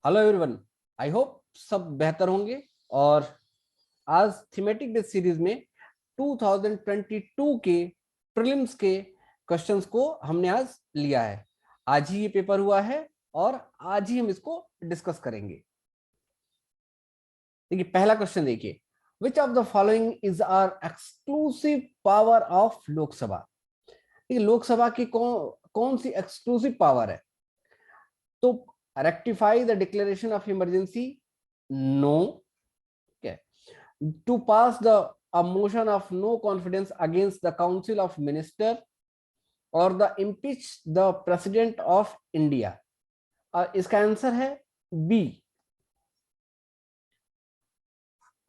Hello everyone, I hope सब बेहतर होंगे। और आज थीमेटिक बेस्ड सीरीज में 2022 के प्रीलिम्स के क्वेश्चंस को हमने आज लिया है। आज ही ये पेपर हुआ है और आज ही हम इसको डिस्कस करेंगे। देखिए, पहला क्वेश्चन देखिए, which of the following is our exclusive power of Lok Sabha. देखिए, लोकसभा की कौन सी एक्सक्लूसिव पावर है? तो rectify the declaration of emergency, no. To pass a motion of no confidence against the Council of Minister or the impeach the President of India। इसका answer है B.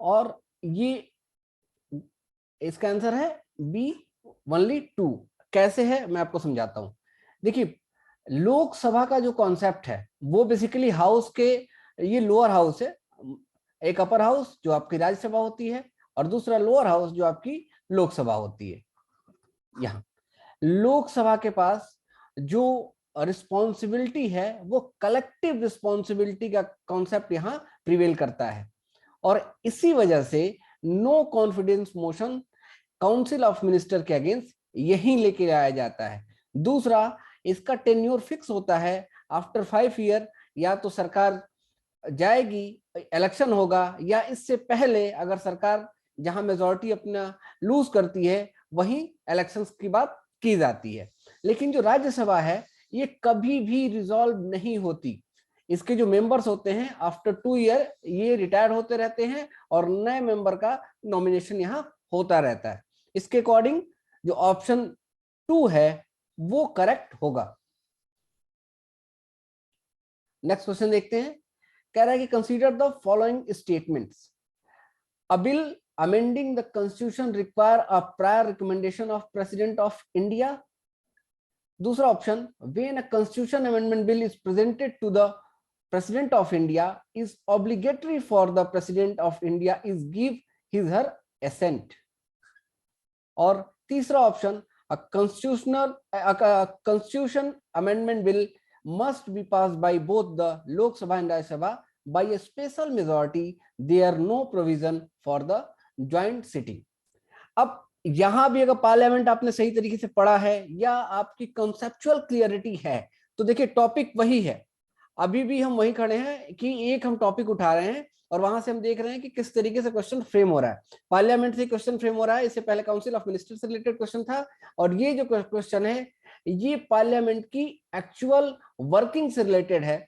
और ये इसका आंसर है बी ओनली 2। कैसे है मैं आपको समझाता हूं। देखिए, लोकसभा का जो कॉन्सेप्ट है वो बेसिकली हाउस के, ये लोअर हाउस है, एक अपर हाउस जो आपकी राज्यसभा होती है और दूसरा लोअर हाउस जो आपकी लोकसभा होती है। यहाँ लोकसभा के पास जो रिस्पॉन्सिबिलिटी है वो कलेक्टिव रिस्पॉन्सिबिलिटी का कॉन्सेप्ट यहाँ प्रिवेल करता है और इसी वजह से no confidence motion council of minister के अगेंस्ट यही लेके आया जाता है। दूसरा, इसका टेन्योर फिक्स होता है आफ्टर 5 ईयर। या तो सरकार जाएगी, इलेक्शन होगा, या इससे पहले अगर सरकार जहां मेजॉरिटी अपना लूज करती है वहीं इलेक्शंस की बात की जाती है। लेकिन जो राज्यसभा है ये कभी भी रिजॉल्व नहीं होती। इसके जो मेंबर्स होते हैं आफ्टर 2 ईयर ये रिटायर होते रहते हैं और नए मेंबर का नॉमिनेशन यहाँ होता रहता है। इसके अकॉर्डिंग जो ऑप्शन 2 है वो करेक्ट होगा। नेक्स्ट क्वेश्चन देखते हैं। कह रहा है कि consider the following statements. A bill amending the constitution require a prior recommendation of president of India. दूसरा option, when a constitution amendment bill is presented to the president of India is obligatory for the president of India is give his her assent. और तीसरा option, a constitution amendment bill must be passed by both the Lok Sabha and Rajya Sabha by a special majority. There are no provision for the joint sitting। अब यहां भी अगर parliament आपने सही तरीके से पढ़ा है या आपकी कंसेप्चुअल क्लियरिटी है तो देखिए टॉपिक वही है। अभी भी हम वही खड़े हैं कि एक हम टॉपिक उठा रहे हैं और वहां से हम देख रहे हैं कि किस तरीके से क्वेश्चन फ्रेम हो रहा है। पार्लियामेंट से क्वेश्चन फ्रेम हो रहा है, इससे पहले काउंसिल ऑफ मिनिस्टर से रिलेटेड क्वेश्चन था और ये जो क्वेश्चन है ये पार्लियामेंट की एक्चुअल वर्किंग से रिलेटेड है।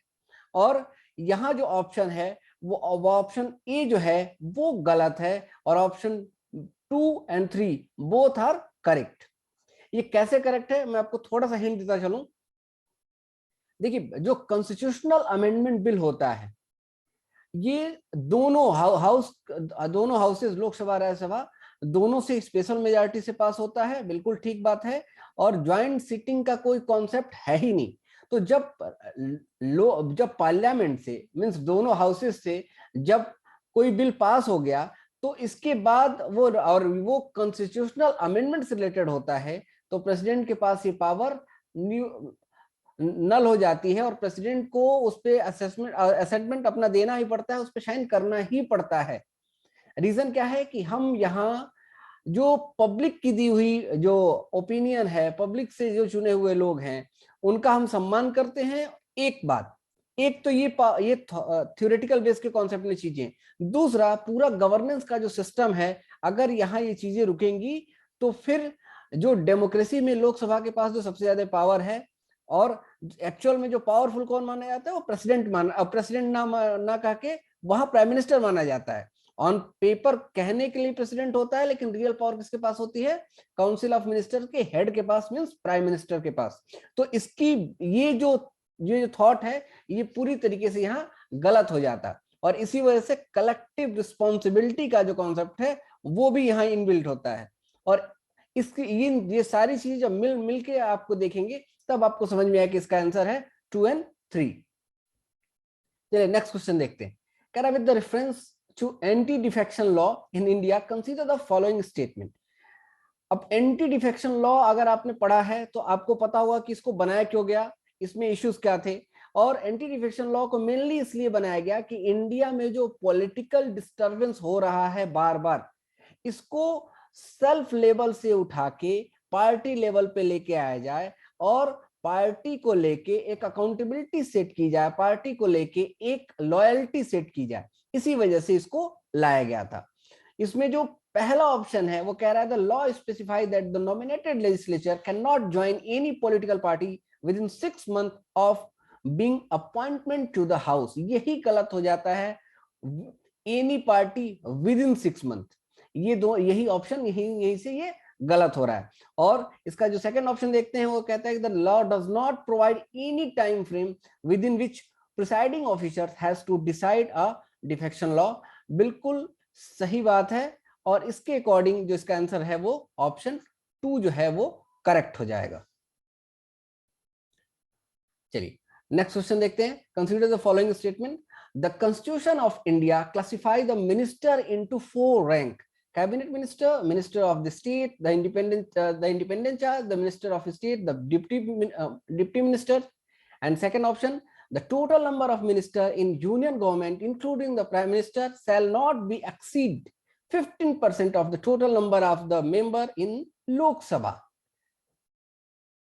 और यहाँ जो ऑप्शन है वो ऑप्शन ए जो है वो गलत है और option 2 and 3 both are correct. ये कैसे करेक्ट है मैं आपको थोड़ा सा हिंट देता चलूं। देखिए, जो कॉन्स्टिट्यूशनल अमेंडमेंट बिल होता है ये दोनों हाउसेस, लोकसभा राज्यसभा, दोनों से स्पेशल मेजॉरिटी से पास होता है, बिल्कुल ठीक बात है। और ज्वाइंट सीटिंग का कोई कॉन्सेप्ट है ही नहीं। तो जब पार्लियामेंट से मींस दोनों हाउसेस से जब कोई बिल पास हो गया तो इसके बाद वो कॉन्स्टिट्यूशनल अमेंडमेंट से रिलेटेड होता है तो प्रेसिडेंट के पास ये पावर नल हो जाती है और प्रेसिडेंट को उस पे असेसमेंट अपना देना ही पड़ता है, उस पे साइन करना ही पड़ता है। रीजन क्या है कि हम यहाँ जो पब्लिक की दी हुई जो ओपिनियन है, पब्लिक से जो चुने हुए लोग हैं उनका हम सम्मान करते हैं। एक बात, एक तो ये थ्योरेटिकल बेस के कॉन्सेप्ट में चीजें। दूसरा, पूरा गवर्नेंस का जो सिस्टम है अगर यहाँ ये चीजें रुकेंगी तो फिर जो डेमोक्रेसी में लोकसभा के पास जो सबसे ज्यादा पावर है और एक्चुअल में जो पावरफुल कौन माना जाता है वो प्रेसिडेंट ना कह के वहां प्राइम मिनिस्टर माना जाता है। ऑन पेपर कहने के लिए प्रेसिडेंट होता है लेकिन रियल पावर किसके पास होती है? काउंसिल ऑफ मिनिस्टर के हेड के पास, मींस प्राइम मिनिस्टर के पास। तो इसकी ये जो थॉट है ये पूरी तरीके से यहाँ गलत हो जाता है और इसी वजह से कलेक्टिव रिस्पॉन्सिबिलिटी का जो कॉन्सेप्ट है वो भी यहाँ इनबिल्ट होता है। और इसकी ये सारी चीजें जब मिल के आपको देखेंगे तब आपको समझ में आया कि इसका आंसर है 2 and 3। चलिए नेक्स्ट क्वेश्चन देखते हैं। कह रहा है with the reference to anti defection law in India consider the following statement. अब एंटी डिफेक्शन लॉ अगर आपने पढ़ा है तो आपको पता होगा कि इसको बनाया क्यों गया, इसमें इश्यूज क्या थे। और एंटी डिफेक्शन लॉ को मेनली इसलिए बनाया गया कि इंडिया में जो पॉलिटिकल डिस्टरबेंस हो रहा है बार बार, इसको सेल्फ लेवल से उठा के पार्टी लेवल पे लेके आया जाए और पार्टी को लेके एक अकाउंटेबिलिटी सेट की जाए, पार्टी को लेके एक लॉयल्टी सेट की जाए। इसी वजह से इसको लाया गया था। इसमें जो पहला ऑप्शन है वो कह रहा है the law specify that the nominated legislature can not join any political party within 6 months of being appointment to the house. यही गलत हो जाता है, any party within 6 months। ये दो, यही ऑप्शन यही से ये गलत हो रहा है। और इसका जो सेकंड ऑप्शन देखते हैं वो कहता है कि the law does not provide any time frame within which presiding officer has to decide a defection law. बिल्कुल सही बात है, और इसके अकॉर्डिंग जो इसका आंसर है वो ऑप्शन 2 जो है वो करेक्ट हो जाएगा। चलिए नेक्स्ट क्वेश्चन देखते हैं। Consider the following statement, the constitution of India classify the minister into 4 rank, cabinet minister, minister of the state, the independent charge, the minister of state, the deputy minister. And second option, the total number of minister in union government including the prime minister shall not be exceed 15% of the total number of the member in Lok Sabha.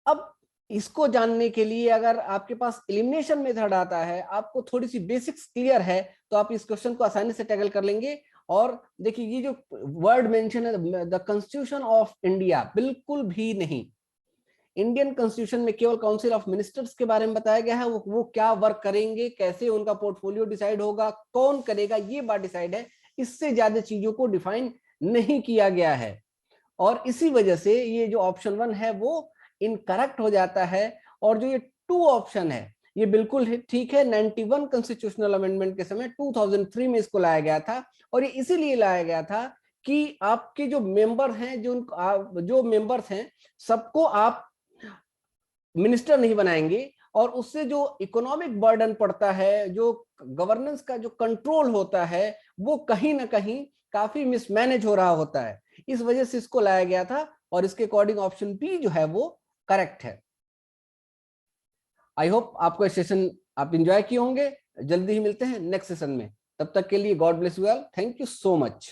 अब इसको जानने के लिए अगर आपके पास elimination method आता है, आपको थोड़ी सी बेसिक्स क्लियर है, तो आप इस क्वेश्चन को आसानी से टैकल कर लेंगे। और देखिए ये जो वर्ड मेंशन है द कॉन्स्टिट्यूशन ऑफ इंडिया, बिल्कुल भी नहीं। इंडियन कॉन्स्टिट्यूशन में केवल काउंसिल ऑफ मिनिस्टर्स के बारे में बताया गया है, वो क्या वर्क करेंगे, कैसे उनका पोर्टफोलियो डिसाइड होगा, कौन करेगा, ये बात डिसाइड है। इससे ज्यादा चीजों को डिफाइन नहीं किया गया है, और इसी वजह से ये जो ऑप्शन 1 है वो इनकरेक्ट हो जाता है। और जो ये 2 ऑप्शन है ये बिल्कुल ठीक है। 91 कॉन्स्टिट्यूशनल अमेंडमेंट के समय 2003 में इसको लाया गया था, और ये इसीलिए लाया गया था कि आपके जो मेंबर हैं, जो मेंबर्स हैं, सबको आप मिनिस्टर नहीं बनाएंगे, और उससे जो इकोनॉमिक बर्डन पड़ता है, जो गवर्नेंस का जो कंट्रोल होता है, वो कहीं ना कहीं काफी मिसमैनेज हो रहा होता है। इस वजह से इसको लाया गया था, और इसके अकॉर्डिंग ऑप्शन बी जो है वो करेक्ट है। आई होप आपको सेशन आप एंजॉय किए होंगे। जल्दी ही मिलते हैं नेक्स्ट सेशन में, तब तक के लिए God bless you all, thank you so much.